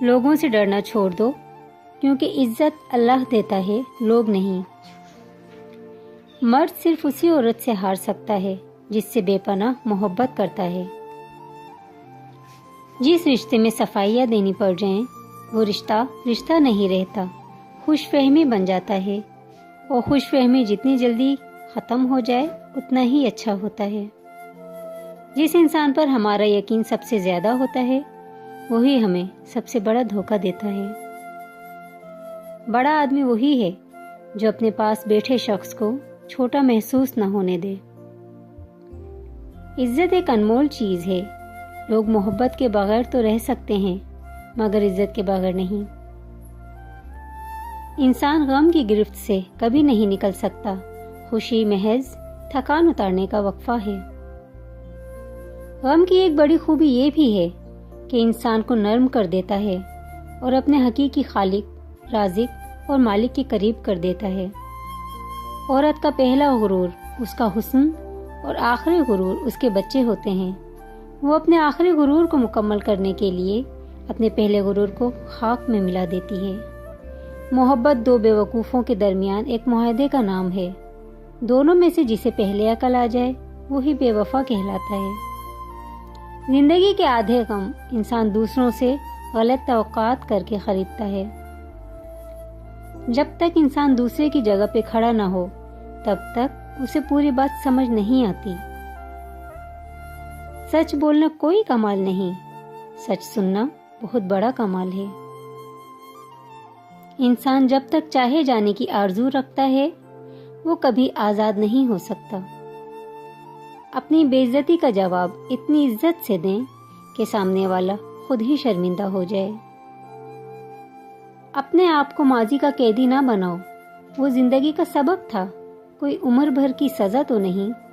لوگوں سے ڈرنا چھوڑ دو، کیونکہ عزت اللہ دیتا ہے، لوگ نہیں۔ مرد صرف اسی عورت سے ہار سکتا ہے جس سے بے پناہ محبت کرتا ہے۔ جس رشتے میں صفائیاں دینی پڑ جائیں وہ رشتہ نہیں رہتا، خوش فہمی بن جاتا ہے، اور خوش فہمی جتنی جلدی ختم ہو جائے اتنا ہی اچھا ہوتا ہے۔ جس انسان پر ہمارا یقین سب سے زیادہ ہوتا ہے وہی ہمیں سب سے بڑا دھوکہ دیتا ہے۔ بڑا آدمی وہی ہے جو اپنے پاس بیٹھے شخص کو چھوٹا محسوس نہ ہونے دے۔ عزت ایک انمول چیز ہے۔ لوگ محبت کے بغیر تو رہ سکتے ہیں مگر عزت کے بغیر نہیں۔ انسان غم کی گرفت سے کبھی نہیں نکل سکتا، خوشی محض تھکان اتارنے کا وقفہ ہے۔ غم کی ایک بڑی خوبی یہ بھی ہے کہ انسان کو نرم کر دیتا ہے اور اپنے حقیقی خالق، رازق اور مالک کے قریب کر دیتا ہے۔ عورت کا پہلا غرور اس کا حسن اور آخری غرور اس کے بچے ہوتے ہیں۔ وہ اپنے آخری غرور کو مکمل کرنے کے لیے اپنے پہلے غرور کو خاک میں ملا دیتی ہے۔ محبت دو بے وقوفوں کے درمیان ایک معاہدے کا نام ہے۔ دونوں میں سے جسے پہلے عقل آ جائے وہی بے وفا کہلاتا ہے۔ زندگی کے آدھے غم انسان دوسروں سے غلط توقعات کر کے خریدتا ہے۔ جب تک انسان دوسرے کی جگہ پہ کھڑا نہ ہو تب تک اسے پوری بات سمجھ نہیں آتی۔ سچ بولنا کوئی کمال نہیں، سچ سننا بہت بڑا کمال ہے۔ انسان جب تک چاہے جانے کی آرزو رکھتا ہے وہ کبھی آزاد نہیں ہو سکتا۔ اپنی بے عزتی کا جواب اتنی عزت سے دیں کہ سامنے والا خود ہی شرمندہ ہو جائے۔ اپنے آپ کو ماضی کا قیدی نہ بناؤ، وہ زندگی کا سبق تھا، کوئی عمر بھر کی سزا تو نہیں۔